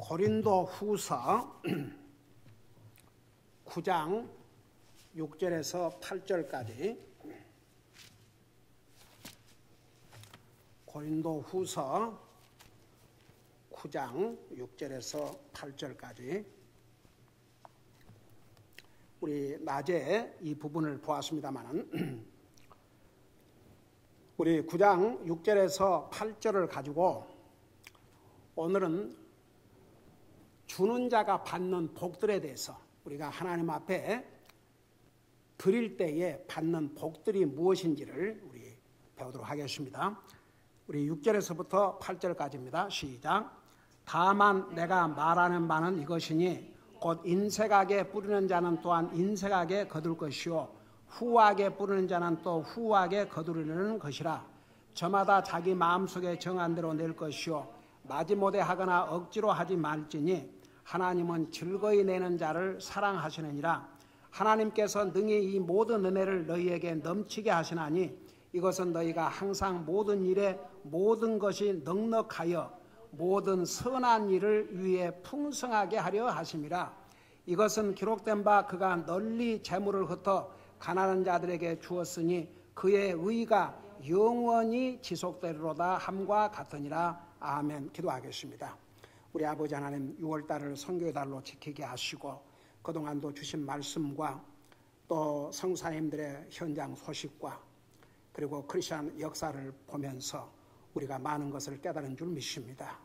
고린도 후서 9장 6절에서 8절까지 고린도 후서 9장 6절에서 8절까지 우리 낮에 이 부분을 보았습니다마는 우리 9장 6절에서 8절을 가지고 오늘은 주는 자가 받는 복들에 대해서 우리가 하나님 앞에 드릴 때에 받는 복들이 무엇인지를 우리 배우도록 하겠습니다. 우리 6절에서부터 8절까지입니다. 시작. 다만 내가 말하는 바는 이것이니 곧 인색하게 뿌리는 자는 또한 인색하게 거둘 것이요 후하게 뿌리는 자는 또 후하게 거두려는 것이라. 저마다 자기 마음속에 정한 대로 낼 것이요 마지못해 하거나 억지로 하지 말지니 하나님은 즐거이 내는 자를 사랑하시느니라. 하나님께서 능히 이 모든 은혜를 너희에게 넘치게 하시나니 이것은 너희가 항상 모든 일에 모든 것이 넉넉하여 모든 선한 일을 위해 풍성하게 하려 하심이라. 이것은 기록된 바 그가 널리 재물을 흩어 가난한 자들에게 주었으니 그의 의가 영원히 지속되리로다 함과 같으니라. 아멘. 기도하겠습니다. 우리 아버지 하나님, 6월달을 선교의 달로 지키게 하시고 그동안도 주신 말씀과 또 성사님들의 현장 소식과 그리고 크리스천 역사를 보면서 우리가 많은 것을 깨달은 줄 믿습니다.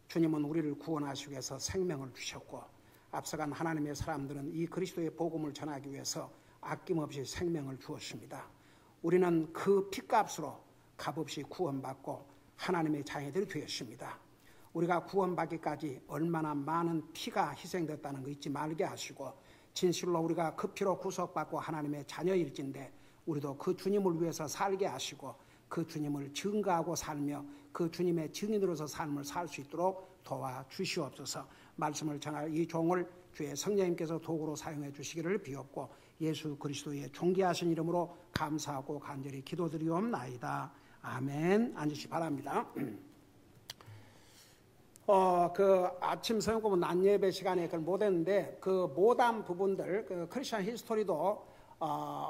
주님은 우리를 구원하시기 위해서 생명을 주셨고 앞서간 하나님의 사람들은 이 그리스도의 복음을 전하기 위해서 아낌없이 생명을 주었습니다. 우리는 그 피값으로 값없이 구원받고 하나님의 자녀들이 되었습니다. 우리가 구원받기까지 얼마나 많은 피가 희생됐다는 거 잊지 말게 하시고 진실로 우리가 그 피로 구속받고 하나님의 자녀일진데 우리도 그 주님을 위해서 살게 하시고 그 주님을 증거하고 살며 그 주님의 증인으로서 삶을 살 수 있도록 도와주시옵소서. 말씀을 전할 이 종을 주의 성령님께서 도구로 사용해 주시기를 비옵고 예수 그리스도의 존귀하신 이름으로 감사하고 간절히 기도드리옵나이다. 아멘. 앉으시 바랍니다. 그 아침 성경공부 낮 예배 시간에 그걸 못했는데 그 못한 부분들 그 크리스천 히스토리도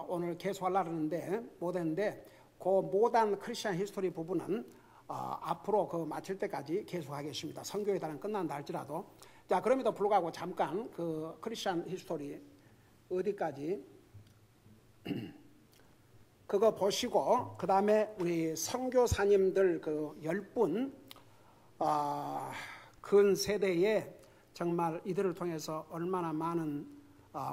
오늘 계속하려고 하는데 못했는데 그 못한 크리스천 히스토리 부분은 앞으로 그 마칠 때까지 계속하겠습니다. 선교의 달은 끝난다 할지라도. 자, 그럼에도 불구하고 잠깐 그 크리스천 히스토리 어디까지 그거 보시고 그 다음에 우리 선교사님들 그 10분 근 세대에 정말 이들을 통해서 얼마나 많은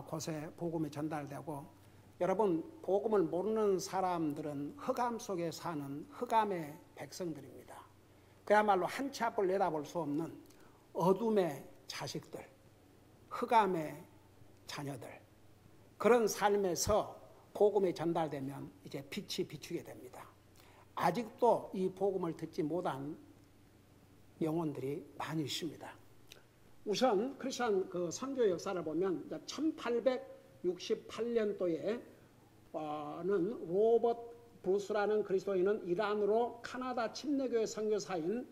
곳에 복음이 전달되고 여러분 복음을 모르는 사람들은 흑암 속에 사는 흑암의 백성들입니다. 그야말로 한 치 앞을 내다볼 수 없는 어둠의 자식들, 흑암의 자녀들 그런 삶에서 복음이 전달되면 이제 빛이 비추게 됩니다. 아직도 이 복음을 듣지 못한 영혼들이 많이 있습니다. 우선 크리스천 그 선교 역사를 보면 1868년도에는 로버트 브루스라는 그리스도인은 이란으로 카나다 침례교회 선교사인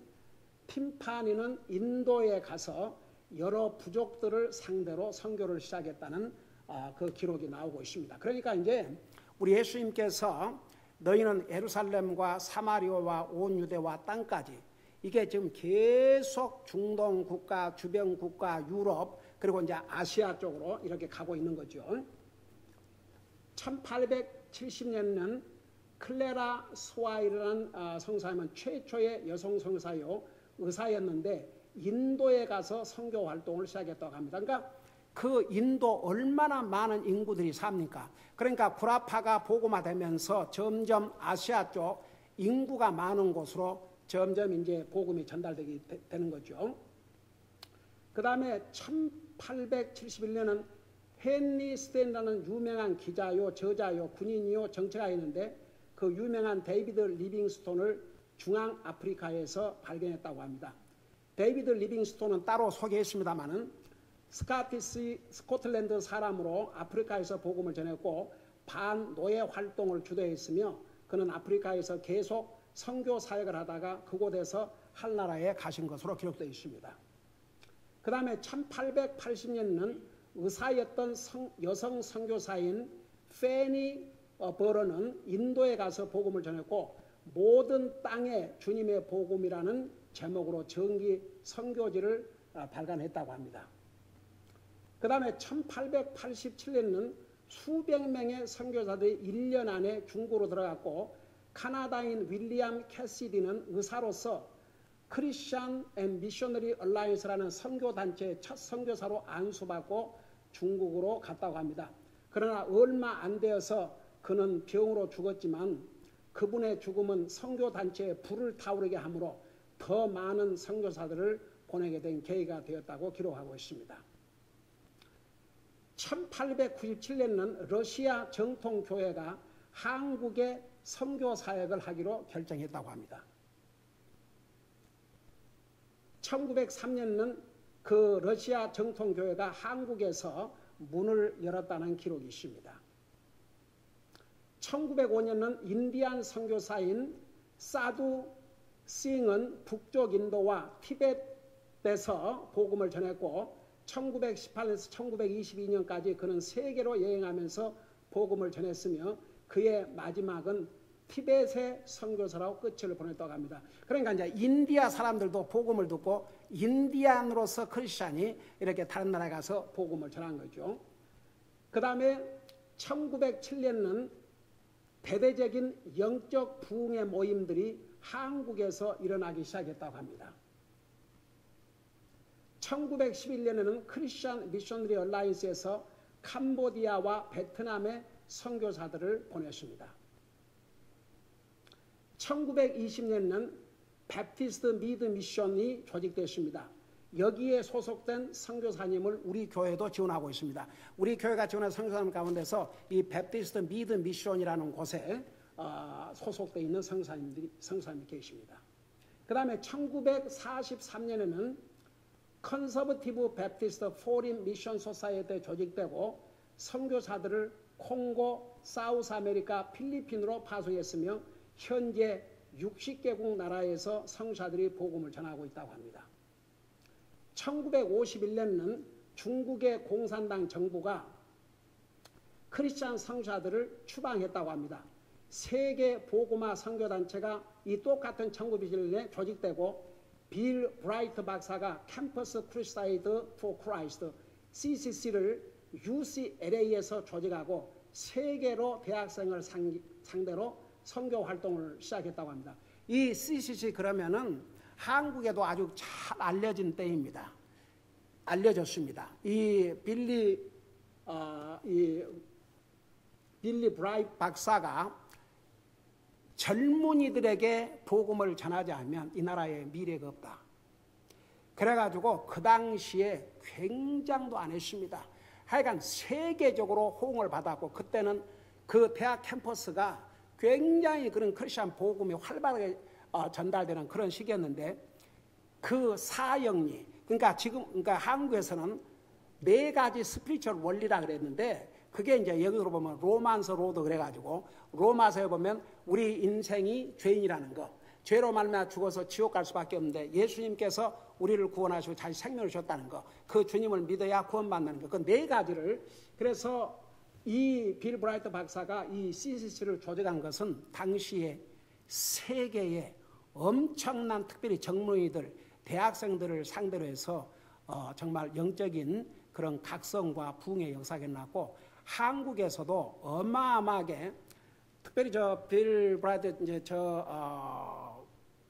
핀파니는 인도에 가서 여러 부족들을 상대로 선교를 시작했다는 그 기록이 나오고 있습니다. 그러니까 이제 우리 예수님께서 너희는 예루살렘과 사마리아와 온 유대와 땅까지 이게 지금 계속 중동 국가, 주변 국가, 유럽 그리고 이제 아시아 쪽으로 이렇게 가고 있는 거죠. 1870년에는 클레라 스와이르라는 성사님은 최초의 여성 성사요 의사였는데 인도에 가서 선교 활동을 시작했다고 합니다. 그러니까 그 인도 얼마나 많은 인구들이 삽니까? 그러니까 구라파가 복음화되면서 점점 아시아 쪽 인구가 많은 곳으로 점점 이제 복음이 전달되게 되는 거죠. 그 다음에 1871년은 헨리 스탠이라는 유명한 기자요, 저자요, 군인이요, 정치가 있는데 그 유명한 데이비드 리빙스톤을 중앙 아프리카에서 발견했다고 합니다. 데이비드 리빙스톤은 따로 소개했습니다마는 스코틀랜드 사람으로 아프리카에서 복음을 전했고 반노예 활동을 주도했으며 그는 아프리카에서 계속 선교 사역을 하다가 그곳에서 한나라에 가신 것으로 기록되어 있습니다. 그 다음에 1880년에는 의사였던 여성 선교사인 페니 버런은 인도에 가서 복음을 전했고 모든 땅에 주님의 복음이라는 제목으로 정기 선교지를 발간했다고 합니다. 그 다음에 1887년에는 수백 명의 선교사들이 1년 안에 중국으로 들어갔고 카나다인 윌리엄 캐시디는 의사로서 크리스천 앤 미셔너리 얼라이언스라는 선교단체의 첫 선교사로 안수받고 중국으로 갔다고 합니다. 그러나 얼마 안 되어서 그는 병으로 죽었지만 그분의 죽음은 선교단체에 불을 타오르게 하므로 더 많은 선교사들을 보내게 된 계기가 되었다고 기록하고 있습니다. 1897년에는 러시아 정통교회가 한국에 선교 사역을 하기로 결정했다고 합니다. 1903년에는 그 러시아 정통교회가 한국에서 문을 열었다는 기록이 있습니다. 1905년은 인디안 선교사인 사두 싱은 북쪽 인도와 티벳에서 복음을 전했고 1918년에서 1922년까지 그는 세계로 여행하면서 복음을 전했으며 그의 마지막은 티벳의 선교사라고 끝을 보냈다고 합니다. 그러니까 이제 인디아 사람들도 복음을 듣고 인디안으로서 크리스찬이 이렇게 다른 나라에 가서 복음을 전한 거죠. 그 다음에 1907년은 대대적인 영적 부흥의 모임들이 한국에서 일어나기 시작했다고 합니다. 1911년에는 크리스천 미셔너리 얼라이언스에서 캄보디아와 베트남의 선교사들을 보냈습니다. 1920년에는 베프티스트 미드 미션이 조직됐습니다. 여기에 소속된 선교사님을 우리 교회도 지원하고 있습니다. 우리 교회가 지원한 선교사님 가운데서 이 베프티스트 미드 미션이라는 곳에 소속되어 있는 선교사님이 계십니다. 그 다음에 1943년에는 컨서버티브 베프티스트 포린 미션 소사이어티에 조직되고 선교사들을 콩고, 사우스 아메리카, 필리핀으로 파송했으며 현재 60개국 나라에서 선교사들이 복음을 전하고 있다고 합니다. 1951년에는 중국의 공산당 정부가 크리스찬 선교사들을 추방했다고 합니다. 세계 복음화 선교단체가 이 똑같은 1921년에 조직되고 빌 브라이트 박사가 캠퍼스 크루사이드 포 크라이스트 CCC를 UCLA에서 조직하고 세계로 대학생을 상대로 선교 활동을 시작했다고 합니다. 이 CCC 그러면은 한국에도 아주 잘 알려진 때입니다. 알려졌습니다. 이 빌리 브라이트 박사가 젊은이들에게 복음을 전하지 않으면 이 나라에 미래가 없다. 그래가지고 그 당시에 굉장도 안 했습니다. 하여간 세계적으로 호응을 받았고 그때는 그 대학 캠퍼스가 굉장히 그런 크리스천 복음이 활발하게 전달되는 그런 시기였는데 그 사형리 그러니까 한국에서는 4가지 스피리추얼 원리라 그랬는데 그게 이제 여기로 보면 로만서 로드 그래가지고 로마서에 보면 우리 인생이 죄인이라는 거 죄로 말미암아 죽어서 지옥 갈 수밖에 없는데 예수님께서 우리를 구원하시고 자기 생명을 주셨다는 거 그 주님을 믿어야 구원받는 거 그 4가지를 그래서 이 빌 브라이트 박사가 이 CCC를 조직한 것은 당시에 세계에 엄청난 특별히 젊은이들 대학생들을 상대로 해서 정말 영적인 그런 각성과 부흥의 역사가 일어났고 한국에서도 어마어마하게 특별히 저 빌 브라이트 이제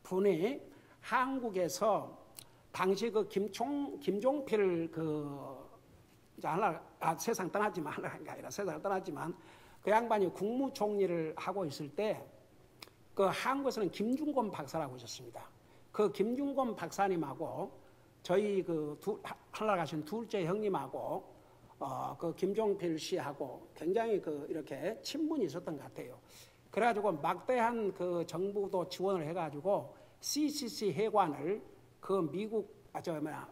분이 한국에서 당시 그 김종필 세상 떠났지만 세상을 떠났지만 그 양반이 국무총리를 하고 있을 때 그 한국에서는 김중곤 박사라고 있었습니다. 그 김중곤 박사님하고 저희 하늘나라 가신 둘째 형님하고 그 김종필 씨하고 굉장히 이렇게 친분이 있었던 것 같아요. 그래가지고 막대한 그 정부도 지원을 해가지고 CCC 회관을 그 미국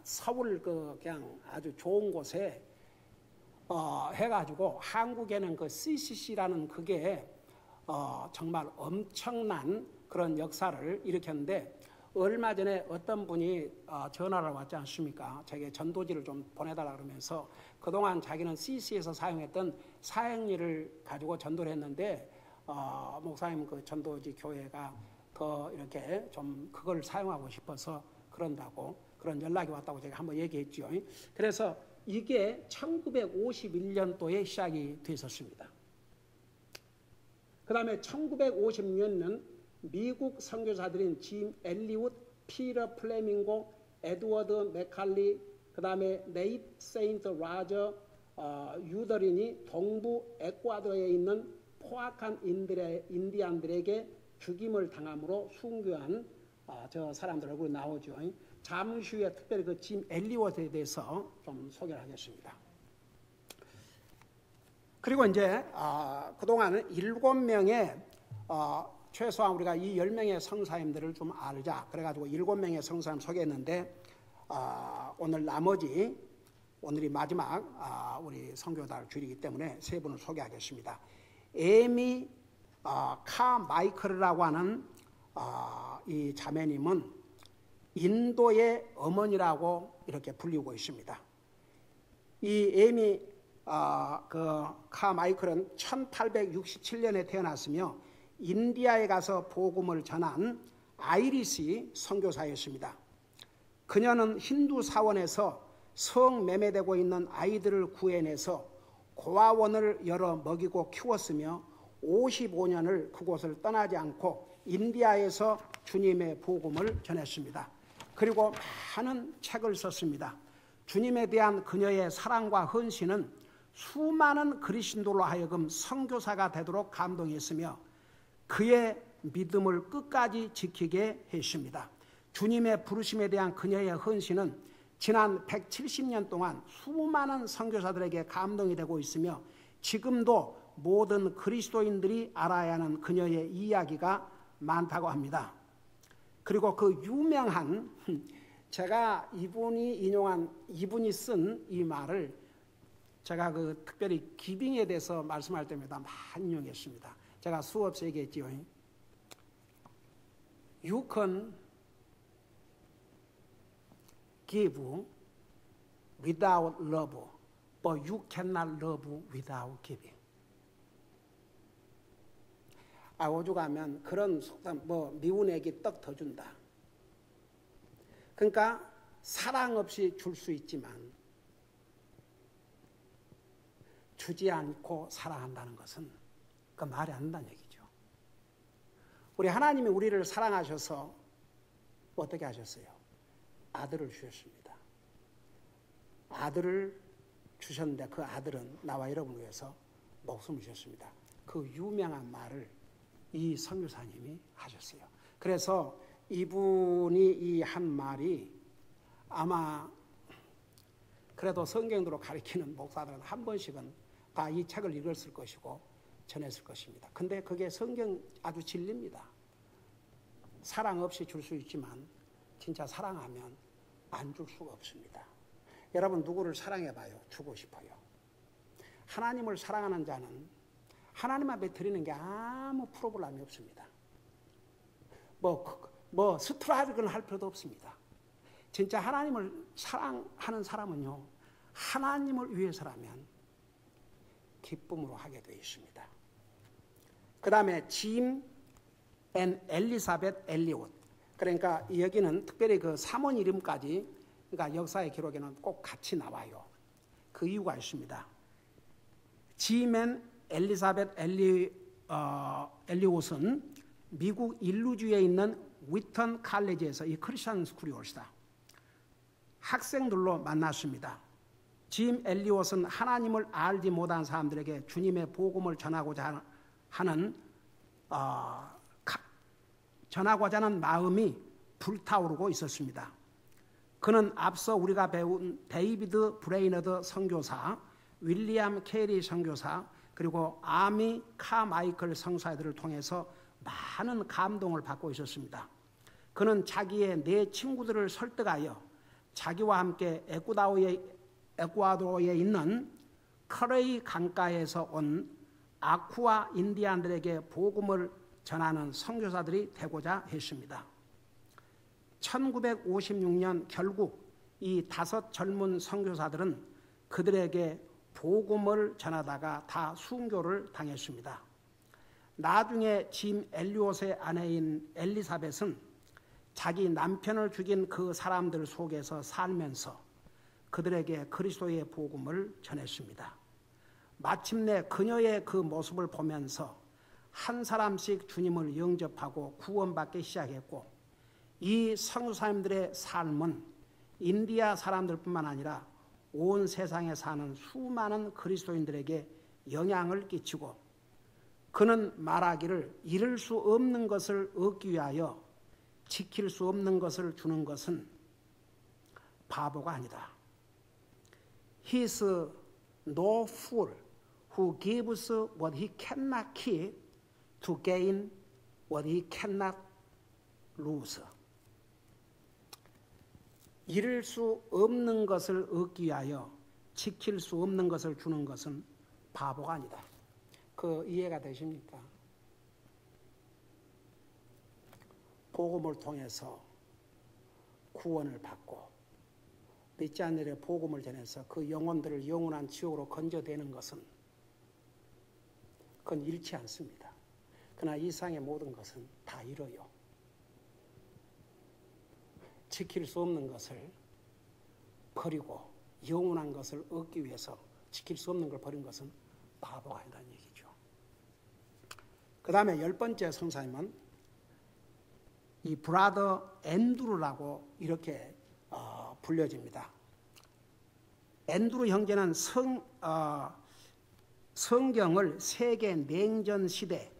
서울 그냥 아주 좋은 곳에 해가지고 한국에는 그 CCC라는 그게 정말 엄청난 그런 역사를 일으켰는데 얼마 전에 어떤 분이 전화를 왔지 않습니까? 자기 전도지를 좀 보내달라 그러면서 그동안 자기는 CC에서 사용했던 사행리를 가지고 전도를 했는데 목사님 그 전도지 교회가 더 이렇게 좀 그걸 사용하고 싶어서 그런다고 그런 연락이 왔다고 제가 한번 얘기했죠. 그래서 이게 1951년도에 시작이 됐었습니다. 그 다음에 1956년 미국 선교사들인 짐 엘리웃, 피터 플레밍고, 에드워드 맥칼리, 그 다음에 네이트 세인트 라저 유더린이 동부 에콰도르에 있는 포악한 인디안들에게 죽임을 당함으로 순교한 저 사람들 얼굴이 나오죠. 잠시 후에 특별히 그 짐 엘리웃에 대해서 좀 소개를 하겠습니다. 그리고 이제 그동안은 7명의 최소한 우리가 이 10명의 성사님들을 좀 알자 그래가지고 7명의 성사님 소개했는데 오늘 나머지 오늘이 마지막 우리 선교달 주일이기 때문에 세 분을 소개하겠습니다. 에미 카마이클이라고 하는 이 자매님은 인도의 어머니라고 이렇게 불리고 있습니다. 이 에미 그 카마이클은 1867년에 태어났으며 인디아에 가서 복음을 전한 아이리시 선교사였습니다. 그녀는 힌두 사원에서 성매매되고 있는 아이들을 구해내서 고아원을 열어 먹이고 키웠으며 55년을 그곳을 떠나지 않고 인디아에서 주님의 복음을 전했습니다. 그리고 많은 책을 썼습니다. 주님에 대한 그녀의 사랑과 헌신은 수많은 그리스도로 하여금 선교사가 되도록 감동했으며 그의 믿음을 끝까지 지키게 했습니다. 주님의 부르심에 대한 그녀의 헌신은 지난 170년 동안 수많은 선교사들에게 감동이 되고 있으며 지금도 모든 그리스도인들이 알아야 하는 그녀의 이야기가 많다고 합니다. 그리고 그 유명한 제가 이분이 쓴 이 말을 제가 그 특별히 기빙에 대해서 말씀할 때마다 많이 인용했습니다. 제가 수없이 얘기했지요. You can give without love, but you cannot love without giving. 오죽하면 그런 속담, 미운 애기 떡 더 준다. 그러니까 사랑 없이 줄 수 있지만 주지 않고 사랑한다는 것은 그 말이 안 된다는 얘기죠. 우리 하나님이 우리를 사랑하셔서 어떻게 하셨어요? 아들을 주셨습니다. 아들을 주셨는데 그 아들은 나와 여러분을 위해서 목숨을 주셨습니다. 그 유명한 말을 이 선교사님이 하셨어요. 그래서 이분이 이 한 말이 아마 그래도 성경대로 가르치는 목사들은 한 번씩은 다 이 책을 읽었을 것이고 전했을 것입니다. 근데 그게 성경 아주 진리입니다. 사랑 없이 줄 수 있지만 진짜 사랑하면 안 줄 수가 없습니다. 여러분 누구를 사랑해봐요. 주고 싶어요. 하나님을 사랑하는 자는 하나님 앞에 드리는 게 아무 프로블럼이 없습니다. 스트라이크는 할 필요도 없습니다. 진짜 하나님을 사랑하는 사람은요, 하나님을 위해서라면 기쁨으로 하게 되어 있습니다. 그 다음에 짐 앤 엘리사벳 엘리옷. 그러니까 여기는 특별히 그 사원 이름까지, 그러니까 역사의 기록에는 꼭 같이 나와요. 그 이유가 있습니다. 짐 앤 엘리사벳 엘리옷은 미국 일루주에 있는 위턴 칼리지에서 이 크리스천 스쿨이 올시다 학생들로 만났습니다. 짐 엘리옷은 하나님을 알지 못한 사람들에게 주님의 복음을 전하고자 하는 마음이 불타오르고 있었습니다. 그는 앞서 우리가 배운 데이비드 브레이너드 선교사, 윌리엄 캐리 선교사, 그리고 아미 카마이클 성사들을 통해서 많은 감동을 받고 있었습니다. 그는 자기의 네 친구들을 설득하여 자기와 함께 에콰도르에 있는 커레이 강가에서 온 아쿠아 인디안들에게 복음을 전하는 선교사들이 되고자 했습니다. 1956년 결국 이 5 젊은 선교사들은 그들에게 복음을 전하다가 다 순교를 당했습니다. 나중에 짐 엘리옷의 아내인 엘리사벳은 자기 남편을 죽인 그 사람들 속에서 살면서 그들에게 그리스도의 복음을 전했습니다. 마침내 그녀의 그 모습을 보면서 한 사람씩 주님을 영접하고 구원받기 시작했고, 이 선교사님들의 삶은 인디아 사람들뿐만 아니라 온 세상에 사는 수많은 그리스도인들에게 영향을 끼치고, 그는 말하기를 이룰 수 없는 것을 얻기 위하여 지킬 수 없는 것을 주는 것은 바보가 아니다. He is no fool who gives what he cannot keep to gain what he cannot lose. 이룰 수 없는 것을 얻기 위하여 지킬 수 없는 것을 주는 것은 바보가 아니다. 그 이해가 되십니까? 복음을 통해서 구원을 받고 믿지 않는 일에 복음을 전해서 그 영혼들을 영원한 지옥으로 건져대는 것은 그건 잃지 않습니다. 그러나 이 세상의 모든 것은 다 잃어요. 지킬 수 없는 것을 버리고 영원한 것을 얻기 위해서 지킬 수 없는 걸 버린 것은 바보가 아니라는 얘기죠. 그 다음에 10번째 성사님은 이 브라더 앤드루라고 이렇게 불려집니다. 앤드루 형제는 성경을 세계 냉전 시대,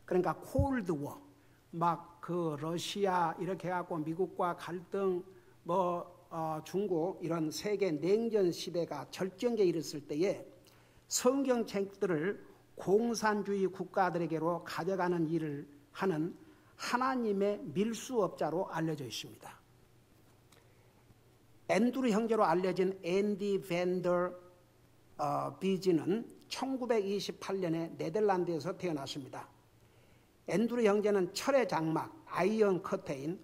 그러니까 콜드워, 막 그 러시아 이렇게 해갖고 미국과 갈등, 중국 이런 세계 냉전 시대가 절정기에 이르렀을 때에 성경책들을 공산주의 국가들에게로 가져가는 일을 하는 하나님의 밀수업자로 알려져 있습니다. 앤드루 형제로 알려진 앤디 밴더 비지는 1928년에 네덜란드에서 태어났습니다. 앤드루 형제는 철의 장막, 아이언 커테인,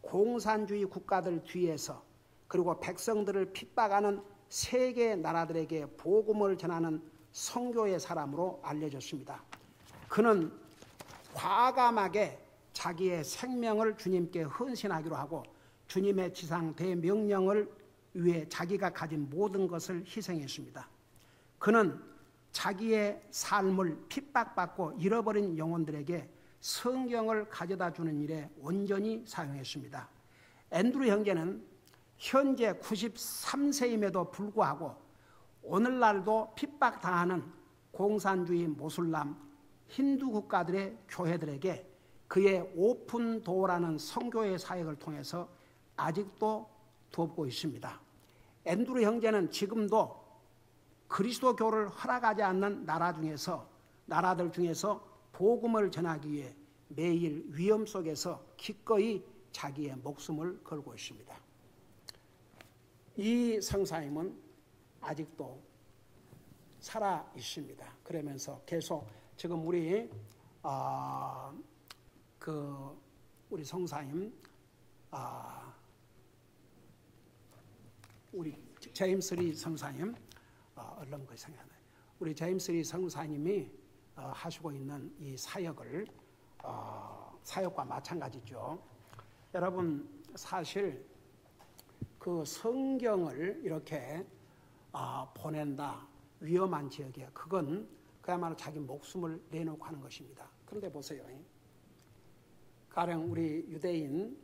공산주의 국가들 뒤에서 그리고 백성들을 핍박하는 세계 나라들에게 복음을 전하는 선교의 사람으로 알려졌습니다. 그는 과감하게 자기의 생명을 주님께 헌신하기로 하고 주님의 지상 대명령을 위해 자기가 가진 모든 것을 희생했습니다. 그는 자기의 삶을 핍박받고 잃어버린 영혼들에게 성경을 가져다 주는 일에 온전히 사용했습니다. 앤드루 형제는 현재 93세임에도 불구하고 오늘날도 핍박당하는 공산주의 모슬람 힌두 국가들의 교회들에게 그의 오픈도어라는 선교의 사역을 통해서 아직도 돕고 있습니다. 앤드루 형제는 지금도 그리스도교를 허락하지 않는 나라들 중에서 복음을 전하기 위해 매일 위험 속에서 기꺼이 자기의 목숨을 걸고 있습니다. 이 성사님은 아직도 살아 있습니다. 그러면서 계속 지금 우리 성사님 우리 제임스 리 성사님 얼른 그 생각나요. 우리 제임스 리 성사님이 하시고 있는 이 사역을 사역과 마찬가지죠. 여러분 사실 그 성경을 이렇게 보낸다 위험한 지역에 그건 그야말로 자기 목숨을 내놓고 하는 것입니다. 그런데 보세요. 가령 우리 유대인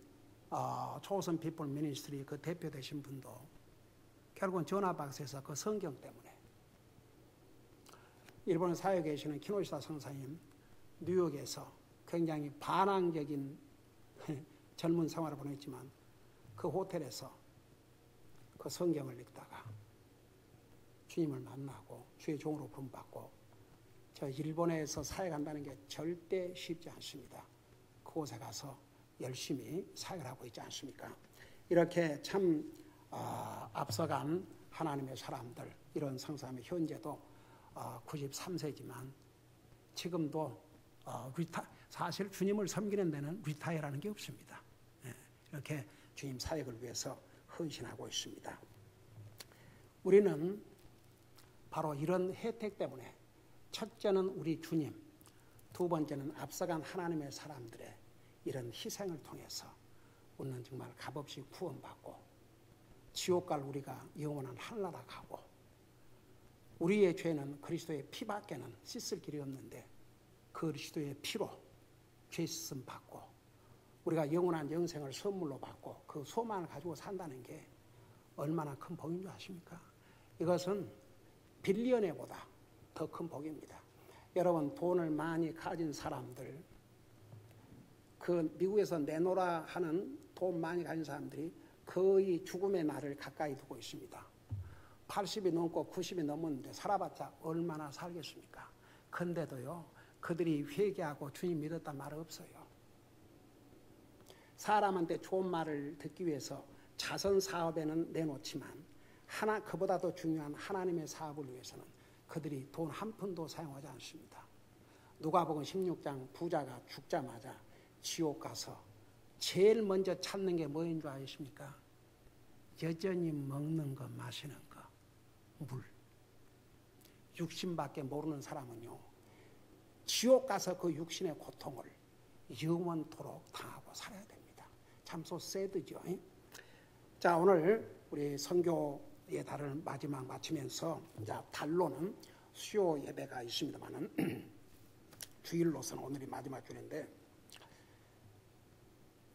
초선 피플 미니스트리 그 대표 되신 분도 결국은 전화박스에서 그 성경 때문에 일본 사회에 계시는 키노시다 성사님 뉴욕에서 굉장히 반항적인 젊은 생활을 보냈지만 그 호텔에서 그 성경을 읽다가 주님을 만나고 주의 종으로 부름받고 저 일본에서 사역한다는 게 절대 쉽지 않습니다. 그곳에 가서 열심히 사역을 하고 있지 않습니까? 이렇게 참 앞서간 하나님의 사람들 이런 성사님의 현재도 93세지만 지금도 사실 주님을 섬기는 데는 리타이어라는 게 없습니다. 이렇게 주님 사역을 위해서 헌신하고 있습니다. 우리는 바로 이런 혜택 때문에 첫째는 우리 주님, 두 번째는 앞서간 하나님의 사람들의 이런 희생을 통해서 우리는 정말 값없이 구원받고 지옥 갈 우리가 영원한 하늘나라 가고 우리의 죄는 그리스도의 피밖에는 씻을 길이 없는데 그리스도의 피로 죄 씻음 받고 우리가 영원한 영생을 선물로 받고 그 소망을 가지고 산다는 게 얼마나 큰 복인 줄 아십니까? 이것은 빌리언에보다 더 큰 복입니다. 여러분 돈을 많이 가진 사람들, 그 미국에서 내노라 하는 돈 많이 가진 사람들이 거의 죽음의 날을 가까이 두고 있습니다. 80이 넘고 90이 넘었는데 살아봤자 얼마나 살겠습니까? 근데도요 그들이 회개하고 주님 믿었단 말 없어요. 사람한테 좋은 말을 듣기 위해서 자선 사업에는 내놓지만 그보다 더 중요한 하나님의 사업을 위해서는 그들이 돈 한 푼도 사용하지 않습니다. 누가복음 16장 부자가 죽자마자 지옥 가서 제일 먼저 찾는 게 뭐인 줄 아십니까? 여전히 먹는 거 마시는 거, 물. 육신밖에 모르는 사람은요 지옥 가서 그 육신의 고통을 영원토록 당하고 살아야 됩니다. 참 새드죠. 자, 오늘 우리 선교의 달을 마지막 마치면서 이제 달로는 수요 예배가 있습니다만은 주일로서는 오늘이 마지막 주일인데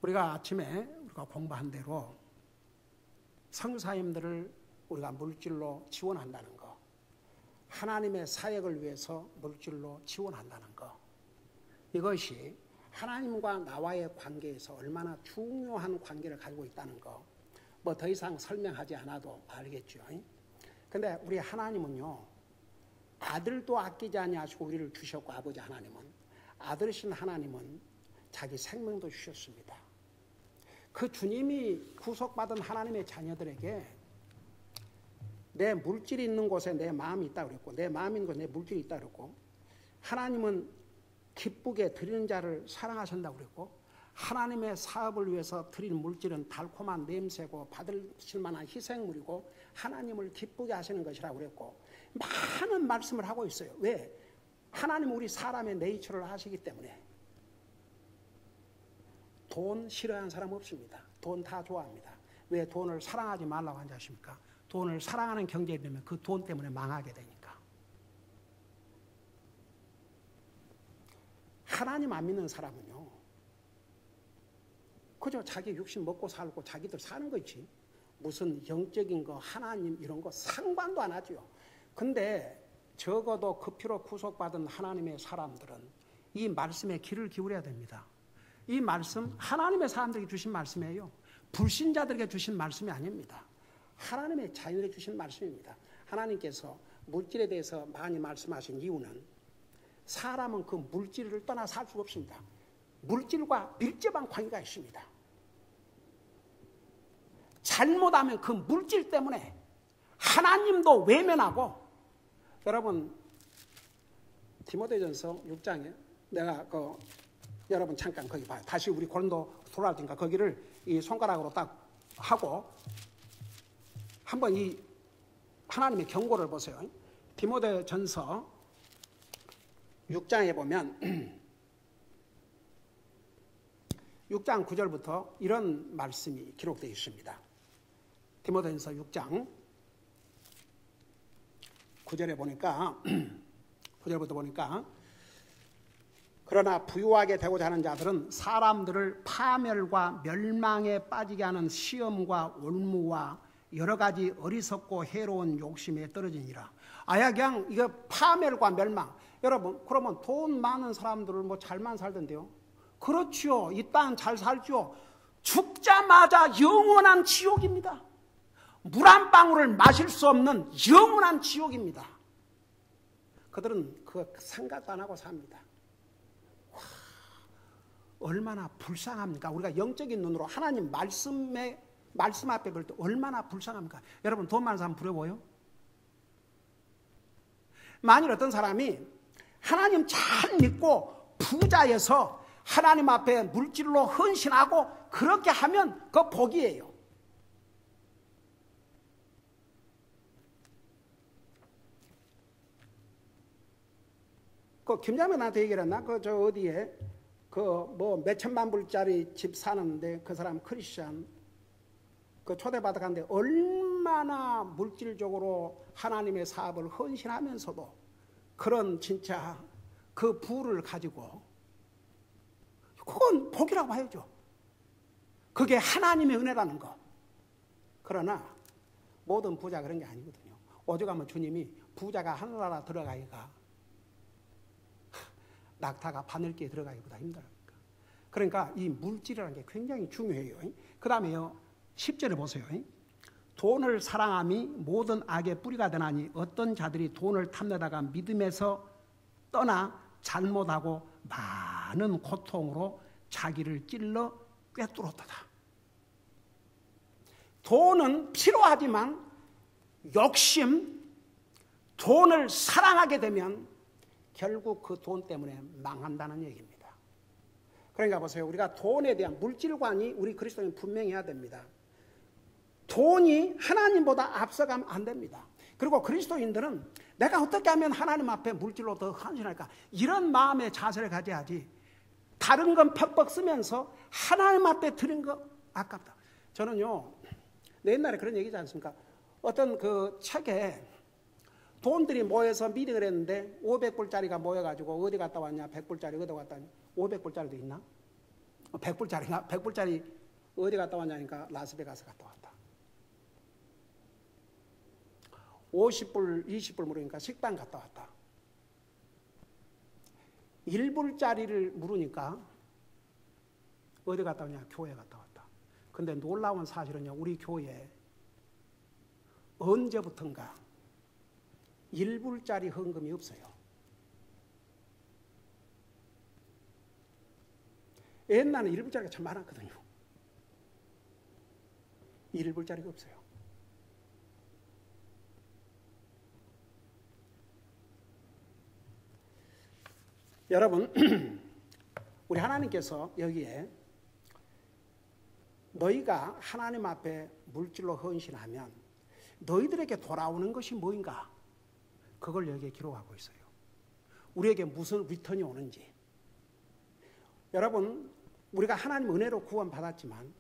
우리가 아침에 우리가 공부한 대로 선교사님들을 우리가 물질로 지원한다는 거, 하나님의 사역을 위해서 물질로 지원한다는 거, 이것이 하나님과 나와의 관계에서 얼마나 중요한 관계를 가지고 있다는 거, 뭐 더 이상 설명하지 않아도 알겠죠. 근데 우리 하나님은요 아들도 아끼지 아니하시고 우리를 주셨고, 아버지 하나님은, 아들이신 하나님은 자기 생명도 주셨습니다. 그 주님이 구속받은 하나님의 자녀들에게 내 물질이 있는 곳에 내 마음이 있다 그랬고, 내 마음이 있는 곳에 내 물질이 있다 그랬고, 하나님은 기쁘게 드리는 자를 사랑하신다고 그랬고, 하나님의 사업을 위해서 드리는 물질은 달콤한 냄새고 받으실 만한 희생물이고 하나님을 기쁘게 하시는 것이라고 그랬고, 많은 말씀을 하고 있어요. 왜? 하나님은 우리 사람의 네이처를 아시기 때문에. 돈 싫어하는 사람 없습니다. 돈 다 좋아합니다. 왜 돈을 사랑하지 말라고 하지 않습니까? 돈을 사랑하는 경제에 되면 그 돈 때문에 망하게 되니까. 하나님 안 믿는 사람은요 그저 자기 육신 먹고 살고 자기들 사는 거지, 무슨 영적인 거 하나님 이런 거 상관도 안 하죠. 근데 적어도 그 피로 구속받은 하나님의 사람들은 이 말씀에 귀를 기울여야 됩니다. 이 말씀 하나님의 사람들에게 주신 말씀이에요. 불신자들에게 주신 말씀이 아닙니다. 하나님의 자녀에게 주신 말씀입니다. 하나님께서 물질에 대해서 많이 말씀하신 이유는 사람은 그 물질을 떠나 살 수가 없습니다. 물질과 밀접한 관계가 있습니다. 잘못하면 그 물질 때문에 하나님도 외면하고, 여러분 디모데전서 6장에 내가 여러분 잠깐 거기 봐요. 다시 우리 고린도 돌아올 테니까 거기를 이 손가락으로 딱 하고 한번 이 하나님의 경고를 보세요. 디모데전서 6장에 보면 6장 9절부터 이런 말씀이 기록되어 있습니다. 디모데전서 6장 9절에 보니까 9절부터 보니까, 그러나 부유하게 되고자 하는 자들은 사람들을 파멸과 멸망에 빠지게 하는 시험과 올무와 여러 가지 어리석고 해로운 욕심에 떨어지니라. 그냥 이거 파멸과 멸망. 여러분 그러면 돈 많은 사람들은 뭐 잘만 살던데요? 그렇죠. 이 땅 잘 살죠. 죽자마자 영원한 지옥입니다. 물 한 방울을 마실 수 없는 영원한 지옥입니다. 그들은 그거 생각도 안 하고 삽니다. 와, 얼마나 불쌍합니까? 우리가 영적인 눈으로 하나님 말씀 앞에 볼 때 얼마나 불쌍합니까? 여러분 돈 많은 사람 부러워요? 만일 어떤 사람이 하나님 잘 믿고 부자여서 하나님 앞에 물질로 헌신하고 그렇게 하면 그 복이에요. 그 김자매 나한테 얘기를 했나? 그 저 어디에 그 뭐 몇천만 불짜리 집 사는데 그 사람 크리스찬 그 초대받아갔는데 얼마나 물질적으로 하나님의 사업을 헌신하면서도 그런 진짜 그 부를 가지고 그건 복이라고 봐야죠. 그게 하나님의 은혜라는 거. 그러나 모든 부자 그런 게 아니거든요. 오죽하면 주님이 부자가 하늘나라 들어가기가 낙타가 바늘기에 들어가기보다 힘들어요. 그러니까 이 물질이라는 게 굉장히 중요해요. 그 다음에요 10절에 보세요. 돈을 사랑함이 모든 악의 뿌리가 되나니 어떤 자들이 돈을 탐내다가 믿음에서 떠나 잘못하고 많은 고통으로 자기를 찔러 꿰뚫었도다. 돈은 필요하지만 욕심, 돈을 사랑하게 되면 결국 그 돈 때문에 망한다는 얘기입니다. 그러니까 보세요. 우리가 돈에 대한 물질관이 우리 그리스도인 분명히 해야 됩니다. 돈이 하나님보다 앞서가면 안 됩니다. 그리고 그리스도인들은 내가 어떻게 하면 하나님 앞에 물질로 더 헌신할까? 이런 마음의 자세를 가져야지. 다른 건 퍽퍽 쓰면서 하나님 앞에 드린 거 아깝다. 저는요, 옛날에 그런 얘기지 않습니까? 어떤 그 책에 돈들이 모여서 미팅을 했는데 500불짜리가 모여가지고 어디 갔다 왔냐? 100불짜리 어디 갔다 왔냐? 500불짜리도 있나? 100불짜리가 100불짜리 어디 갔다 왔냐니까 라스베가스 갔다 왔다. 50불, 20불 물으니까 식당 갔다 왔다. 1불짜리를 물으니까 어디 갔다 왔냐? 교회 갔다 왔다. 근데 놀라운 사실은요, 우리 교회에 언제부턴가 1불짜리 헌금이 없어요. 옛날에는 1불짜리가 참 많았거든요. 1불짜리가 없어요. 여러분, 우리 하나님께서 여기에 너희가 하나님 앞에 물질로 헌신하면 너희들에게 돌아오는 것이 뭐인가? 그걸 여기에 기록하고 있어요. 우리에게 무슨 리턴이 오는지. 여러분, 우리가 하나님 은혜로 구원받았지만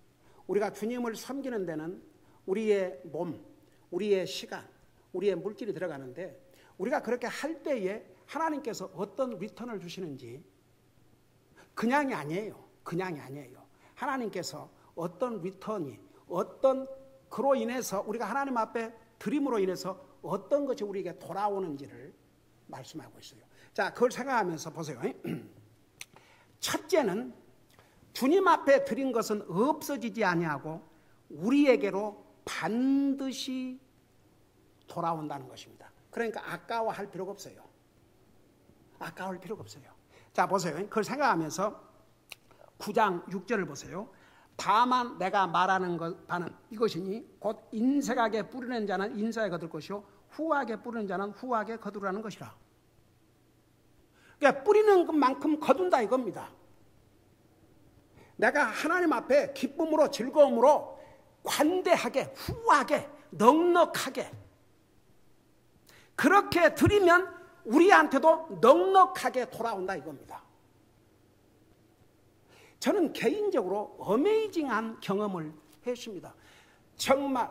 우리가 주님을 섬기는 데는 우리의 몸, 우리의 시간, 우리의 물질이 들어가는데 우리가 그렇게 할 때에 하나님께서 어떤 리턴을 주시는지 그냥이 아니에요. 그냥이 아니에요. 하나님께서 어떤 리턴이 어떤 그로 인해서 우리가 하나님 앞에 드림으로 인해서 어떤 것이 우리에게 돌아오는지를 말씀하고 있어요. 자, 그걸 생각하면서 보세요. 첫째는 주님 앞에 드린 것은 없어지지 아니하고 우리에게로 반드시 돌아온다는 것입니다. 그러니까 아까워할 필요가 없어요. 아까울 필요가 없어요. 자, 보세요. 그걸 생각하면서 9장 6절을 보세요. 다만 내가 말하는 바는 이것이니 곧 인색하게 뿌리는 자는 인색하게 거둘 것이요 후하게 뿌리는 자는 후하게 거두라는 것이라. 그러니까 뿌리는 것만큼 거둔다 이겁니다. 내가 하나님 앞에 기쁨으로 즐거움으로 관대하게 후하게 넉넉하게 그렇게 드리면 우리한테도 넉넉하게 돌아온다 이겁니다. 저는 개인적으로 어메이징한 경험을 했습니다. 정말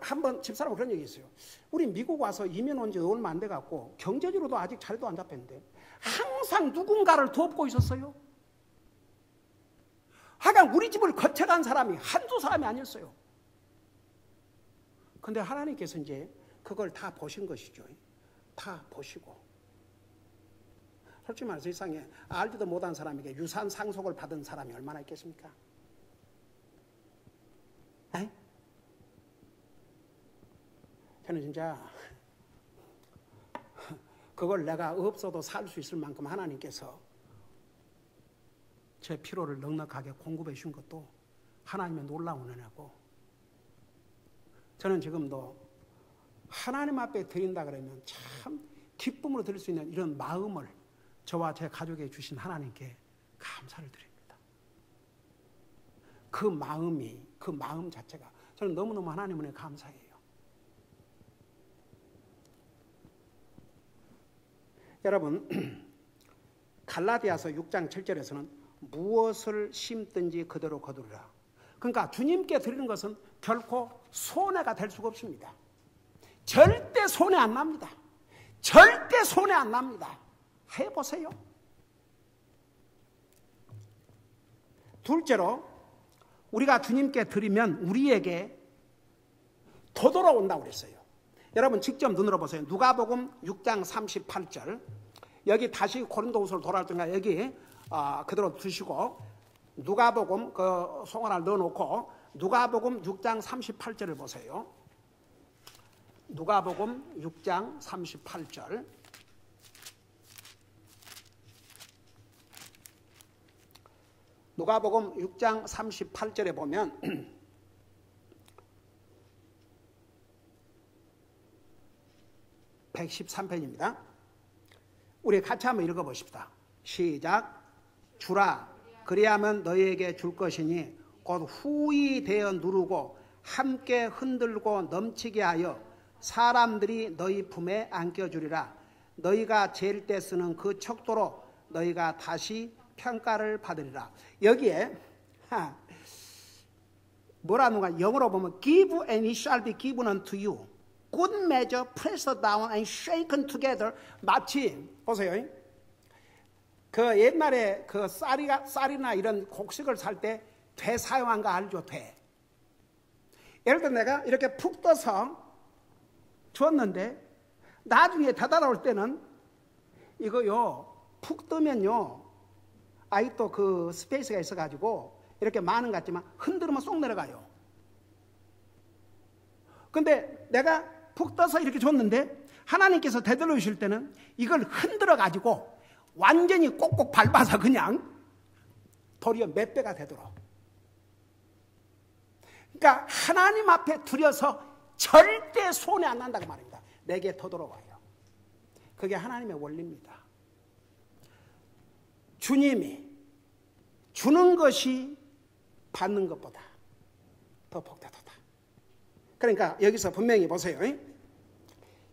한번 집사람하고 그런 얘기 있어요. 우리 미국 와서 이민 온 지 얼마 안 돼갖고 경제적으로도 아직 자리도 안 잡혔는데 항상 누군가를 돕고 있었어요. 하여간 우리 집을 거쳐간 사람이 한두 사람이 아니었어요. 근데 하나님께서 이제 그걸 다 보신 것이죠. 다 보시고. 솔직히 말해서 세상에 알지도 못한 사람에게 유산 상속을 받은 사람이 얼마나 있겠습니까? 에이? 저는 진짜 그걸 내가 없어도 살 수 있을 만큼 하나님께서 제 필요를 넉넉하게 공급해 주신 것도 하나님의 놀라운 은혜고, 저는 지금도 하나님 앞에 드린다 그러면 참 기쁨으로 드릴 수 있는 이런 마음을 저와 제 가족에 주신 하나님께 감사를 드립니다. 그 마음 자체가 저는 너무너무 하나님 은혜 감사해요. 여러분, 갈라디아서 6장 7절에서는 무엇을 심든지 그대로 거두리라. 그러니까 주님께 드리는 것은 결코 손해가 될 수가 없습니다. 절대 손해 안 납니다. 절대 손해 안 납니다. 해보세요. 둘째로 우리가 주님께 드리면 우리에게 되돌아온다고 그랬어요. 여러분 직접 눈으로 보세요. 누가복음 6장 38절. 여기 다시 고린도후서로 돌아올 때가 여기 그대로 두시고 누가복음 그 송원을 넣어놓고 누가복음 6장 38절을 보세요. 누가복음 6장 38절. 누가복음 6장 38절에 보면 (113편입니다) 우리 같이 한번 읽어보십시다. 시작. 주라 그리하면 너희에게 줄 것이니 곧 후히 되어 누르고 함께 흔들고 넘치게 하여 사람들이 너희 품에 안겨주리라. 너희가 잴 때 쓰는 그 척도로 너희가 다시 평가를 받으리라. 여기에 뭐라는가 영어로 보면 give and it shall be given unto you. good measure, pressed down and shaken together. 마치 보세요. 그 옛날에 그 쌀이나 이런 곡식을 살 때 돼 사용한 거 알죠? 돼. 예를 들어 내가 이렇게 푹 떠서 줬는데 나중에 되돌아올 때는 이거요 푹 뜨면요 아이 또 그 스페이스가 있어가지고 이렇게 많은 것 같지만 흔들면 쏙 내려가요. 근데 내가 푹 떠서 이렇게 줬는데 하나님께서 되돌려 주실 때는 이걸 흔들어 가지고 완전히 꼭꼭 밟아서 그냥 도리어 몇 배가 되도록. 그러니까 하나님 앞에 드려서 절대 손해 안 난다고 말입니다. 내게 더 돌아와요. 그게 하나님의 원리입니다. 주님이 주는 것이 받는 것보다 더 복되도다. 그러니까 여기서 분명히 보세요.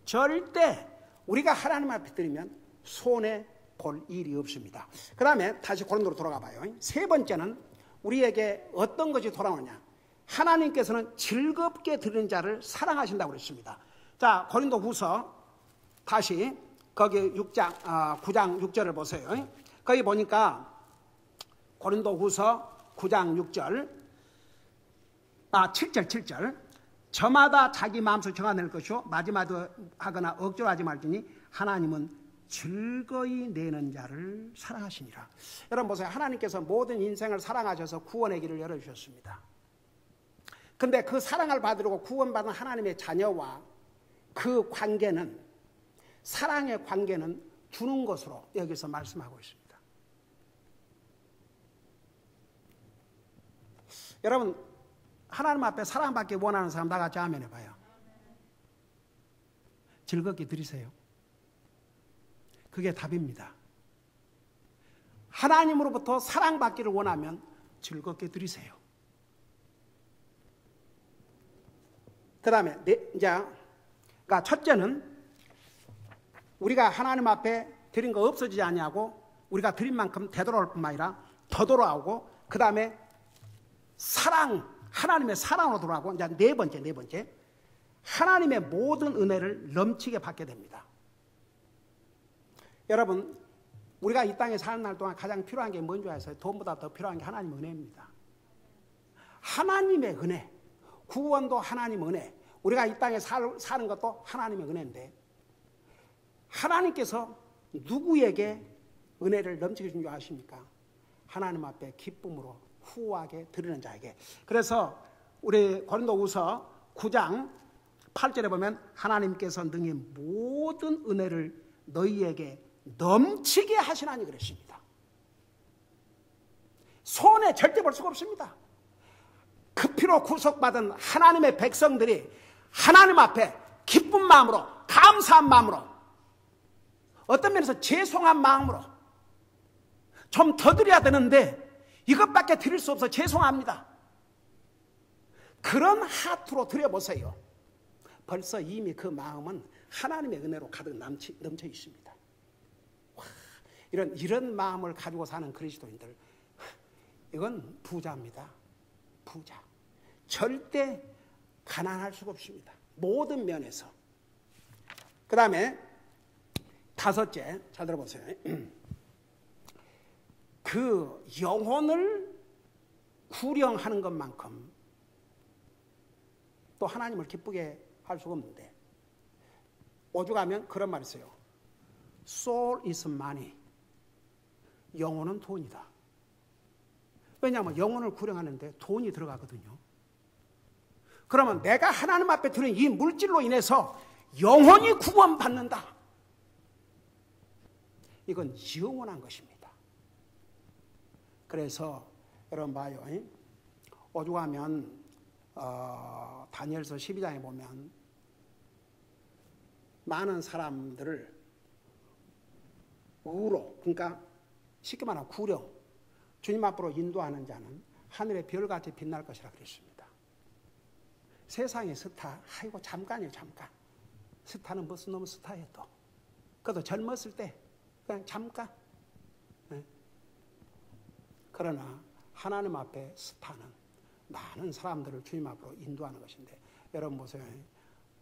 절대 우리가 하나님 앞에 드리면 손해 볼 일이 없습니다. 그 다음에 다시 고린도로 돌아가 봐요. 세 번째는 우리에게 어떤 것이 돌아오느냐. 하나님께서는 즐겁게 드리는 자를 사랑하신다고 그랬습니다. 자, 고린도 후서 다시 거기 9장 6절을 보세요. 거기 보니까 고린도 후서 9장 6절 7절 저마다 자기 마음속에 정하낼 것이요 마지막에 하거나 억지로 하지 말지니 하나님은 즐거이 내는 자를 사랑하시니라. 여러분 보세요. 하나님께서 모든 인생을 사랑하셔서 구원의 길을 열어주셨습니다. 근데 그 사랑을 받으려고 구원받은 하나님의 자녀와 그 관계는 사랑의 관계는 주는 것으로 여기서 말씀하고 있습니다. 여러분 하나님 앞에 사랑받기 원하는 사람 다 같이 아멘 해봐요. 즐겁게 드리세요. 그게 답입니다. 하나님으로부터 사랑받기를 원하면 즐겁게 드리세요. 그 다음에 그러니까 첫째는 우리가 하나님 앞에 드린 거 없어지지 아니하고 우리가 드린 만큼 되돌아올 뿐만 아니라 더 돌아오고 그 다음에 하나님의 사랑으로 돌아가고 이제 네 번째 하나님의 모든 은혜를 넘치게 받게 됩니다. 여러분 우리가 이 땅에 사는 날 동안 가장 필요한 게 뭔지 아세요? 돈보다 더 필요한 게 하나님의 은혜입니다. 하나님의 은혜, 구원도 하나님의 은혜, 우리가 이 땅에 사는 것도 하나님의 은혜인데 하나님께서 누구에게 은혜를 넘치게 준 줄 아십니까? 하나님 앞에 기쁨으로 후하게 드리는 자에게. 그래서 우리 고린도후서 9장 8절에 보면 하나님께서 능히 모든 은혜를 너희에게 넘치게 하시나니 그랬습니다. 손해 절대 볼 수가 없습니다. 그 피로 구속받은 하나님의 백성들이 하나님 앞에 기쁜 마음으로 감사한 마음으로 어떤 면에서 죄송한 마음으로 좀 더 드려야 되는데 이것밖에 드릴 수 없어 죄송합니다. 그런 하트로 드려보세요. 벌써 이미 그 마음은 하나님의 은혜로 가득 넘쳐 있습니다. 와, 이런 마음을 가지고 사는 그리스도인들, 이건 부자입니다. 부자. 절대 가난할 수가 없습니다. 모든 면에서. 그 다음에 다섯째, 잘 들어보세요. 그 영혼을 구령하는 것만큼 또 하나님을 기쁘게 할 수가 없는데, 오죽하면 그런 말이 있어요. Soul is money. 영혼은 돈이다. 왜냐하면 영혼을 구령하는데 돈이 들어가거든요. 그러면 내가 하나님 앞에 드린 이 물질로 인해서 영혼이 구원받는다. 이건 영원한 것입니다. 그래서 여러분 봐요. 오죽하면 다니엘서 12장에 보면 많은 사람들을 우로, 그러니까 쉽게 말하면 구령, 주님 앞으로 인도하는 자는 하늘의 별같이 빛날 것이라 그랬습니다. 세상의 스타, 아이고 잠깐이에요, 잠깐. 스타는 무슨 놈의 스타예요 또. 그것도 젊었을 때 그냥 잠깐. 네. 그러나 하나님 앞에 스타는 많은 사람들을 주님 앞으로 인도하는 것인데, 여러분 보세요.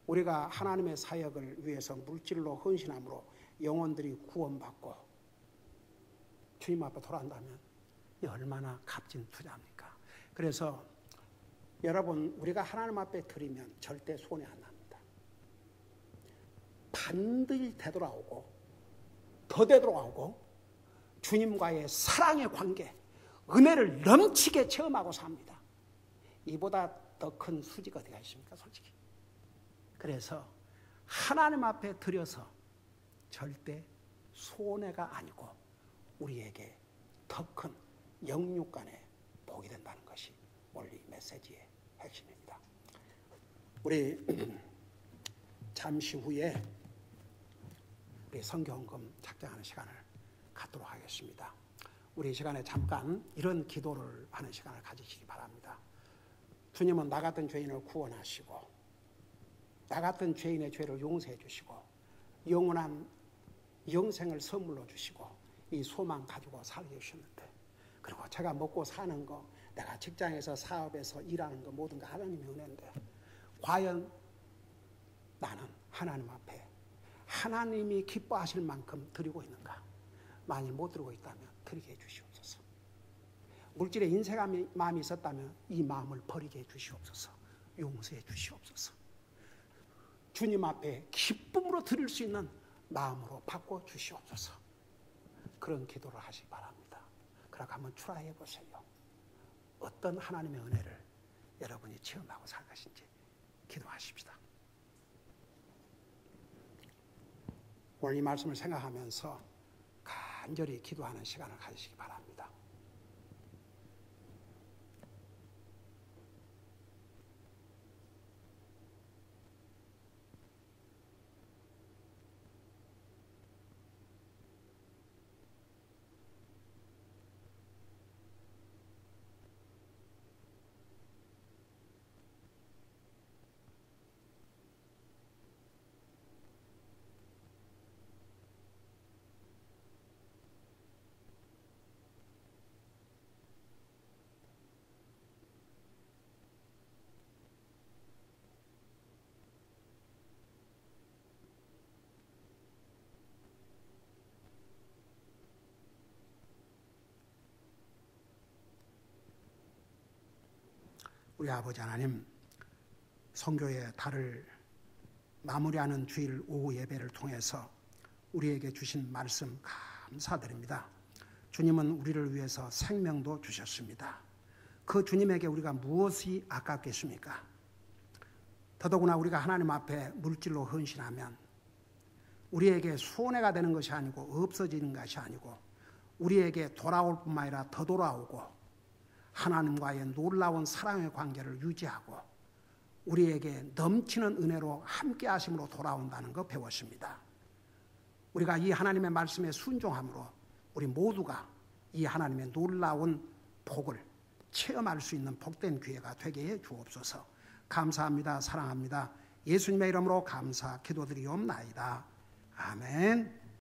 우리가 하나님의 사역을 위해서 물질로 헌신함으로 영혼들이 구원받고 주님 앞에 돌아간다면 이 얼마나 값진 투자입니까? 그래서 여러분, 우리가 하나님 앞에 드리면 절대 손해 안 납니다. 반드시 되돌아오고 더 되돌아오고 주님과의 사랑의 관계, 은혜를 넘치게 체험하고 삽니다. 이보다 더 큰 수지가 어디가 있습니까, 솔직히. 그래서 하나님 앞에 드려서 절대 손해가 아니고 우리에게 더 큰 영육간의 복이 된다는 것이 오늘 이 메시지의 핵심입니다. 우리 잠시 후에 우리 성경헌금 작정하는 시간을 갖도록 하겠습니다. 우리 이 시간에 잠깐 이런 기도를 하는 시간을 가지시기 바랍니다. 주님은 나 같은 죄인을 구원하시고 나 같은 죄인의 죄를 용서해 주시고 영원한 영생을 선물로 주시고 이 소망 가지고 살게 해주셨는데, 그리고 제가 먹고 사는 거, 내가 직장에서 사업에서 일하는 거 모든 거 하나님의 은혜인데, 과연 나는 하나님 앞에 하나님이 기뻐하실 만큼 드리고 있는가? 만일 못 드리고 있다면 드리게 해주시옵소서. 물질에 인색한 마음이 있었다면 이 마음을 버리게 해주시옵소서. 용서해 주시옵소서. 주님 앞에 기쁨으로 드릴 수 있는 마음으로 바꿔 주시옵소서. 그런 기도를 하시기 바랍니다. 그렇게 한번 트라이해 보세요. 어떤 하나님의 은혜를 여러분이 체험하고 살 것인지 기도하십시다. 오늘 이 말씀을 생각하면서 간절히 기도하는 시간을 가지시기 바랍니다. 우리 아버지 하나님, 선교의 달을 마무리하는 주일 오후 예배를 통해서 우리에게 주신 말씀 감사드립니다. 주님은 우리를 위해서 생명도 주셨습니다. 그 주님에게 우리가 무엇이 아깝겠습니까? 더더구나 우리가 하나님 앞에 물질로 헌신하면 우리에게 손해가 되는 것이 아니고 없어지는 것이 아니고 우리에게 돌아올 뿐만 아니라 더 돌아오고 하나님과의 놀라운 사랑의 관계를 유지하고 우리에게 넘치는 은혜로 함께 하심으로 돌아온다는 거 배웠습니다. 우리가 이 하나님의 말씀에 순종함으로 우리 모두가 이 하나님의 놀라운 복을 체험할 수 있는 복된 기회가 되게 해 주옵소서. 감사합니다. 사랑합니다. 예수님의 이름으로 감사 기도드리옵나이다. 아멘.